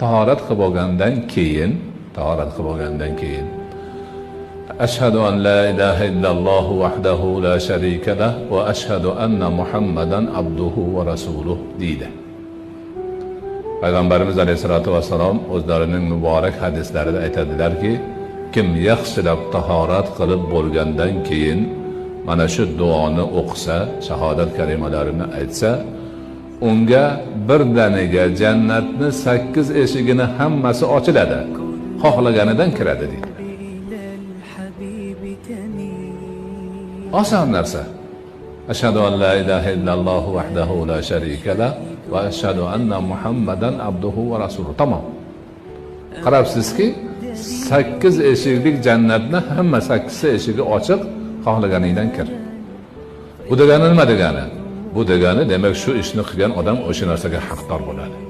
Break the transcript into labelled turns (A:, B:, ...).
A: Tahorat qilib olgandan keyin ashhadu an la ilaha illalloh vahdahu la sharika lah va ashhadu anna Muhammadan abduhu va rasuluh deydi. Payg'ambarimiz alayhisolatu vassalom o'zlarining muborak hadislarida aytadilarki, kim yaxshilab tahorat qilib bo'lgandan keyin mana shu duoni o'qisa, shahodat kalimalarini aytsa, unga birdaniga jannatni 8 eshigini hammasi ochiladi. Xohlaganidan kiradi deydi. Oson narsa. Ashhadu an la ilaha illalloh vahdahu la sharika lah va ashhadu anna Muhammadan abduhu va rasuluh. Tamom. Qarabsizki, 8 eshiklik jannatni hamma 8 eshigi ochiq, xohlaganingdan kir. Bu degani nima degani? Bu degani demak shu ishni qilgan odam o'sha narsaga haqdor bo'ladi.